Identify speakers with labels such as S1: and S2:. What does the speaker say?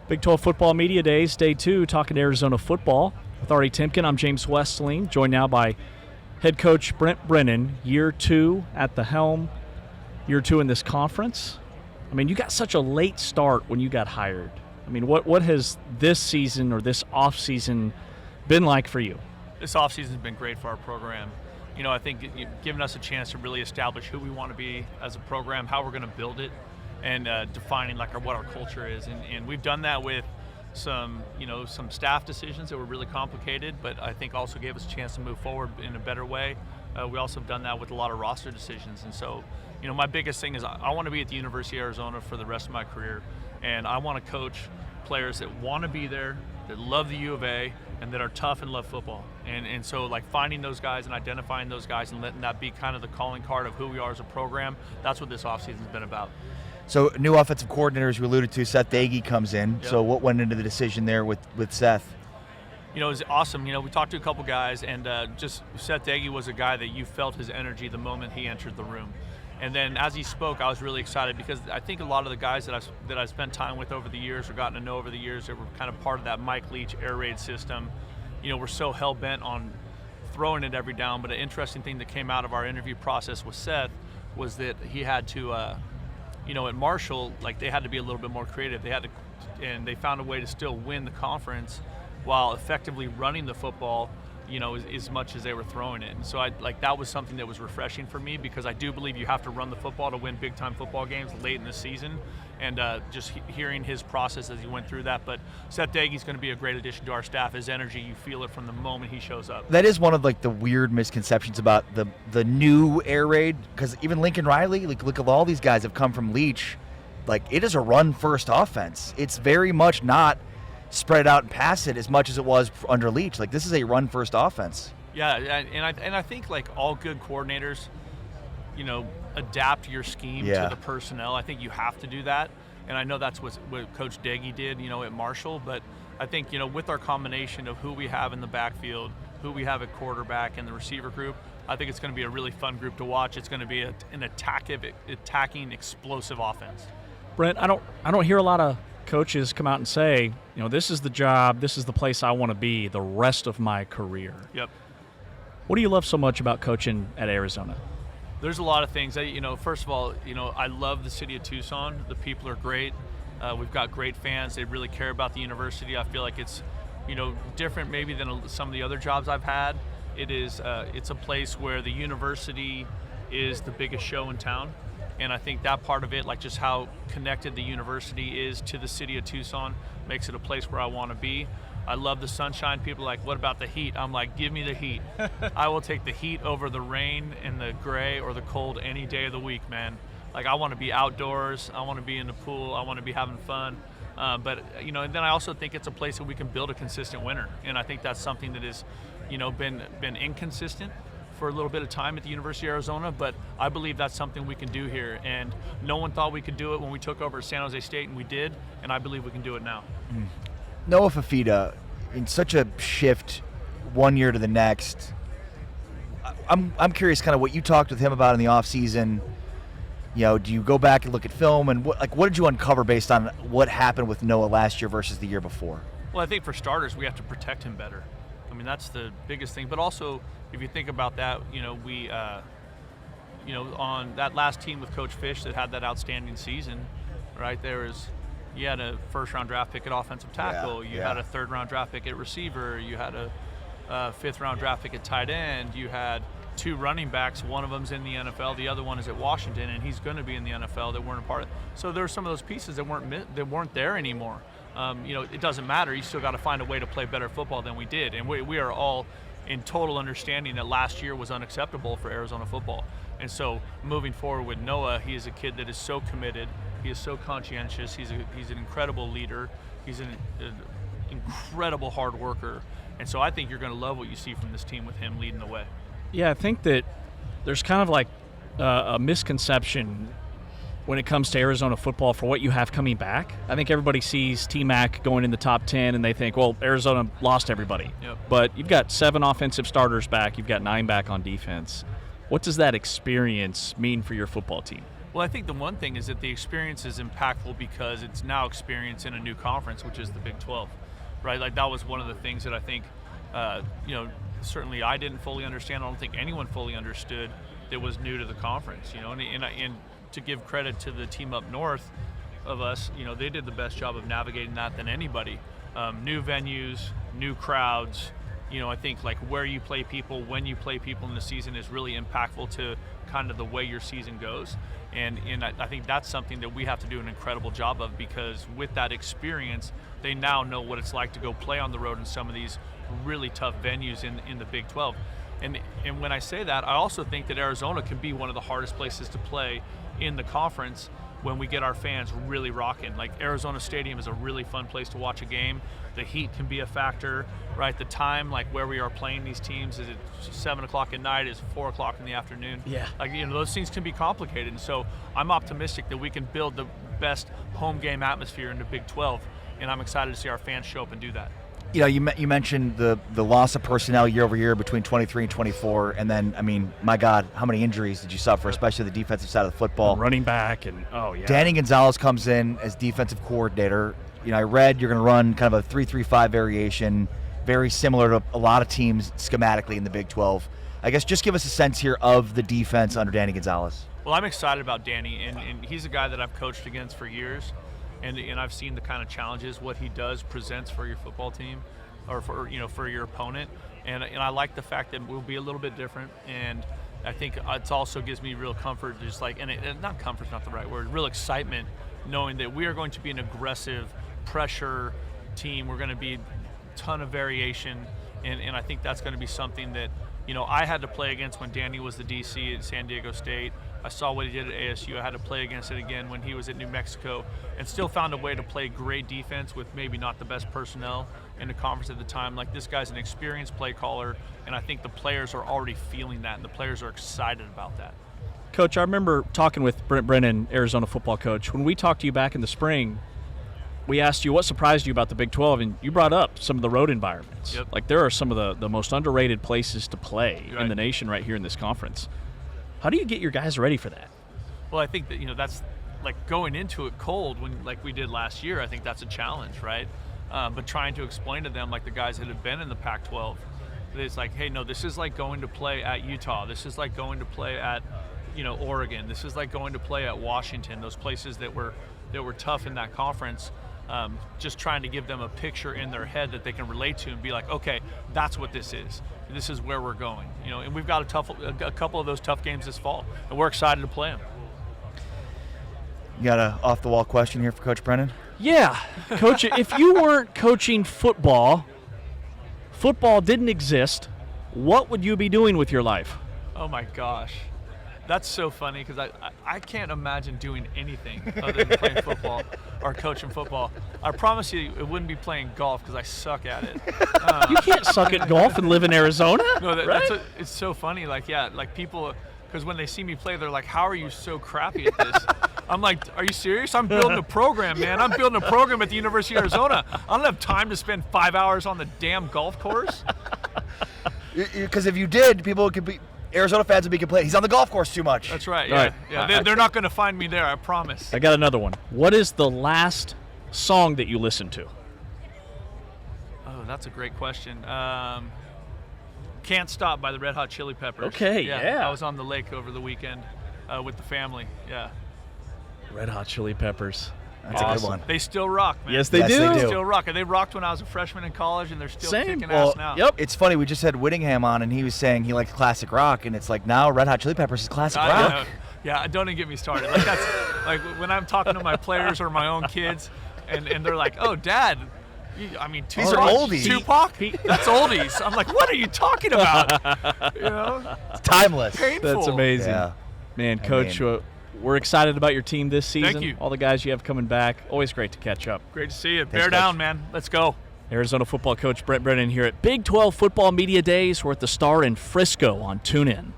S1: Big 12 Football Media Days, Day 2, talking Arizona football. With Artie Timken, I'm James Westling, joined now by head coach Brent Brennan, year 2 at the helm, year 2 in this conference. I mean, you got such a late start when you got hired. I mean, what has this season or this offseason been like for you?
S2: This offseason has been great for our program. You know, I think you've given us a chance to really establish who we want to be as a program, how we're going to build it, and defining what our culture is. And we've done that with some staff decisions that were really complicated, but I think also gave us a chance to move forward in a better way. We also have done that with a lot of roster decisions. And so, my biggest thing is I want to be at the University of Arizona for the rest of my career. And I want to coach players that want to be there, that love the U of A, and that are tough and love football. And so finding those guys and identifying those guys and letting that be kind of the calling card of who we are as a program, that's what this offseason's been about.
S3: So new offensive coordinator, as we alluded to, Seth Dagey comes in.
S2: Yep.
S3: So what went into the decision there with Seth?
S2: It was awesome. We talked to a couple guys, and just Seth Dagey was a guy that you felt his energy the moment he entered the room. And then as he spoke, I was really excited because I think a lot of the guys that I've spent time with over the years or gotten to know over the years that were kind of part of that Mike Leach air raid system, were so hell-bent on throwing it every down. But an interesting thing that came out of our interview process with Seth was that he had to, at Marshall, they had to be a little bit more creative. And they found a way to still win the conference while effectively running the football, as much as they were throwing it. And so that was something that was refreshing for me because I do believe you have to run the football to win big time football games late in the season. And just hearing his process as he went through that. But Seth Dagey's going to be a great addition to our staff. His energy, you feel it from the moment he shows up.
S3: That is one of the weird misconceptions about the new air raid, because even Lincoln Riley, look at all these guys have come from Leach. It is a run first offense. It's very much not spread out and pass it as much as it was under Leach. This is a run first offense.
S2: Yeah, and I think all good coordinators, adapt your scheme to the personnel. I think you have to do that, and I know that's what Coach Dagey did, at Marshall. But I think with our combination of who we have in the backfield, who we have at quarterback, and the receiver group, I think it's going to be a really fun group to watch. It's going to be an attacking, explosive offense.
S1: Brent, I don't hear a lot of coaches come out and say, this is the job, this is the place I want to be the rest of my career.
S2: Yep.
S1: What do you love so much about coaching at Arizona?
S2: There's a lot of things. First of all, I love the city of Tucson. The people are great. We've got great fans. They really care about the university. I feel like it's, different maybe than some of the other jobs I've had. It's a place where the university is the biggest show in town. And I think that part of it, just how connected the university is to the city of Tucson, makes it a place where I want to be. I love the sunshine. People are like, what about the heat? I'm like, give me the heat. I will take the heat over the rain and the gray or the cold any day of the week, man. I want to be outdoors. I want to be in the pool. I want to be having fun. But and then I also think it's a place that we can build a consistent winner. And I think that's something that has, been inconsistent for a little bit of time at the University of Arizona, but I believe that's something we can do here. And no one thought we could do it when we took over San Jose State, and we did, and I believe we can do it now.
S3: Noah Fifita, in such a shift one year to the next, I'm curious kind of what you talked with him about in the offseason. Do you go back and look at film, and what did you uncover based on what happened with Noah last year versus the year before?
S2: Well, I think for starters, we have to protect him better. I mean, that's the biggest thing. But also, if you think about that, we, on that last team with Coach Fish that had that outstanding season, right, you had a first-round draft pick at offensive tackle. You had a third-round draft pick at receiver. You had a fifth-round draft pick at tight end. You had 2 running backs. One of them's in the NFL. The other one is at Washington, and he's going to be in the NFL. That weren't a part of it. So there were some of those pieces that weren't there anymore. It doesn't matter. You still got to find a way to play better football than we did. And we are all in total understanding that last year was unacceptable for Arizona football. And so moving forward with Noah, he is a kid that is so committed. He is so conscientious. He's an incredible leader. He's an incredible hard worker. And so I think you're going to love what you see from this team with him leading the way.
S1: Yeah, I think that there's kind of a misconception when it comes to Arizona football for what you have coming back. I think everybody sees T-Mac going in the top 10 and they think, well, Arizona lost everybody.
S2: Yep.
S1: But you've got 7 offensive starters back. You've got 9 back on defense. What does that experience mean for your football team?
S2: Well, I think the one thing is that the experience is impactful because it's now experience in a new conference, which is the Big 12, right? Like that was one of the things that I think, certainly I didn't fully understand. I don't think anyone fully understood that was new to the conference, and to give credit to the team up north of us, they did the best job of navigating that than anybody. New venues, new crowds, I think like where you play people, when you play people in the season is really impactful to kind of the way your season goes. And I think that's something that we have to do an incredible job of, because with that experience, they now know what it's like to go play on the road in some of these really tough venues in the Big 12. And when I say that, I also think that Arizona can be one of the hardest places to play in the conference when we get our fans really rocking. Like Arizona Stadium is a really fun place to watch a game. The heat can be a factor, right? The time, like where we are playing these teams, is it 7 o'clock at night, is it 4 o'clock in the afternoon?
S1: Yeah.
S2: Like, those things can be complicated. And so I'm optimistic that we can build the best home game atmosphere in the Big 12. And I'm excited to see our fans show up and do that.
S3: You mentioned the loss of personnel year over year between 23 and 24, and then, my God, how many injuries did you suffer, especially the defensive side of the football?
S1: Running back, and
S3: Danny Gonzalez comes in as defensive coordinator. I read you're going to run kind of a 3-3-5 variation, very similar to a lot of teams schematically in the Big 12. I guess just give us a sense here of the defense under Danny Gonzalez.
S2: Well, I'm excited about Danny, and he's a guy that I've coached against for years. And I've seen the kind of challenges what he does presents for your football team, or for your opponent, and I like the fact that we'll be a little bit different. And I think it also gives me real comfort, just like, and not comfort's not the right word, real excitement, knowing that we are going to be an aggressive pressure team. We're going to be a ton of variation, and I think that's going to be something that I had to play against when Danny was the DC at San Diego State. I saw what he did at ASU. I had to play against it again when he was at New Mexico, and still found a way to play great defense with maybe not the best personnel in the conference at the time. Like, this guy's an experienced play caller, and I think the players are already feeling that, and the players are excited about that.
S1: Coach, I remember talking with Brent Brennan, Arizona football coach. When we talked to you back in the spring, we asked you what surprised you about the Big 12, and you brought up some of the road environments.
S2: Yep.
S1: Like, there are some of the most underrated places to play in the nation right here in this conference. How do you get your guys ready for that?
S2: Well, I think that, that's like going into it cold like we did last year. I think that's a challenge, right? But trying to explain to them, like the guys that have been in the Pac-12, that it's like, hey, no, this is like going to play at Utah. This is like going to play at, Oregon. This is like going to play at Washington. Those places that were tough in that conference. Just trying to give them a picture in their head that they can relate to and be like, okay, that's what this is. This is where we're going. And we've got a couple of those tough games this fall, and we're excited to play them.
S3: You got an off-the-wall question here for Coach Brennan?
S1: Yeah. Coach, if you weren't coaching football didn't exist, what would you be doing with your life?
S2: Oh, my gosh. That's so funny, because I can't imagine doing anything other than playing football or coaching football. I promise you it wouldn't be playing golf, because I suck at it.
S1: You can't suck at golf and live in Arizona.
S2: No,
S1: right?
S2: It's so funny. Like, yeah, like people, because when they see me play, they're like, how are you so crappy at this? I'm like, are you serious? I'm building a program, man. I'm building a program at the University of Arizona. I don't have time to spend 5 hours on the damn golf course.
S3: Because if you did, Arizona fans would be complaining. He's on the golf course too much.
S2: That's right. Yeah,
S1: right.
S2: They're not going to find me there. I promise.
S1: I got another one. What is the last song that you listened to?
S2: Oh, that's a great question. Can't Stop by the Red Hot Chili Peppers.
S1: Okay, yeah.
S2: I was on the lake over the weekend with the family. Yeah.
S1: Red Hot Chili Peppers.
S3: That's a good one.
S2: They still rock, man.
S1: Yes, they do.
S3: They do.
S2: Still rock. And they rocked when I was a freshman in college, and they're still kicking ass now.
S1: Yep.
S3: It's funny, we just had Whittingham on, and he was saying he likes classic rock, and it's like now Red Hot Chili Peppers is classic rock.
S2: Yeah, don't even get me started. Like, that's like when I'm talking to my players or my own kids, and they're like, "Oh, Dad, these are
S3: oldies.
S2: Tupac? That's oldies." I'm like, "What are you talking about?"
S3: It's timeless.
S2: Painful.
S1: That's amazing.
S3: Yeah.
S1: Man, Coach, we're excited about your team this season.
S2: Thank you.
S1: All the guys you have coming back. Always great to catch up.
S2: Great to see you.
S3: Thanks,
S2: Bear
S3: Coach.
S2: down, man. Let's go.
S1: Arizona football coach Brent Brennan here at Big 12 Football Media Days. We're at the Star in Frisco on TuneIn.